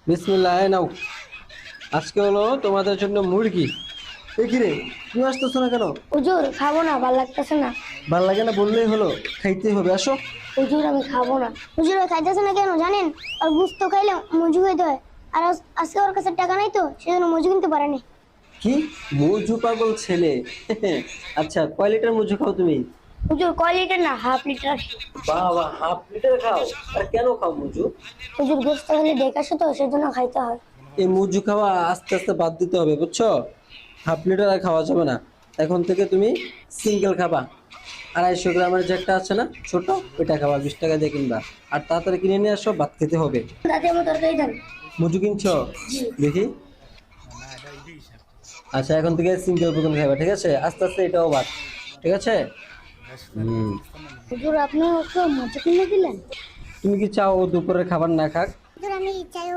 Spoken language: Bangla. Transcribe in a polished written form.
বিসমিল্লাহ, এই নাও। আজকে হলো তোমাদের জন্য মুরগি। এ কি রে, তুমি আসতেছো না কেন? হুজুর খাবো না, ভাল লাগতেছে না। ভাল লাগে না বললেই হলো, খাইতেই হবে, আসো। হুজুর আমি খাবো না। হুজুর খাইতেছে না কেন জানেন? আর গুস্ত খাইলে মজু হইতে হয়। আর আজকে ওর কাছে টাকা নাই তো, সেজন্য মজু কিনতে পারেনি। কি, মুজু পাগল ছেলে! আচ্ছা, কয় লিটার মুজু খাও তুমি? হুজুর কয় লিটার না, হাফ লিটার। বাবা, হাফ লিটার খাও? আর কেন খাও মুজু? হুজুর গোস্ত খাইলে দেখাসে তো, সেজন্য খাইতে হয়। এই মুজু খাওয়া আস্তে আস্তে বাদ দিতে হবে, বুঝছো? হাফ লিটার আর খাওয়া যাবে না। এখন থেকে তুমি সিঙ্গেল খাবা। 250 গ্রামের যে একটা আছে না ছোট, ওইটা খাবা, 20 টাকা দিয়ে কিনবা। আর তাড়াতাড়ি কিনে নিয়ে আসো, ভাত খেতে হবে। দাদি আমার তরকারি দেন। মুজু কিনছো? দেখি। আচ্ছা, এখন থেকে সিঙ্গেল বোতল খাবা, ঠিক আছে? আস্তে আস্তে এটাও বাদ, ঠিক আছে? হুম। হুজুর আপনি ওকে মজু কিনে দিলেন? তুমি কি চাও ও দুপুরের খাবার না খাক? হুজুর আমি চাই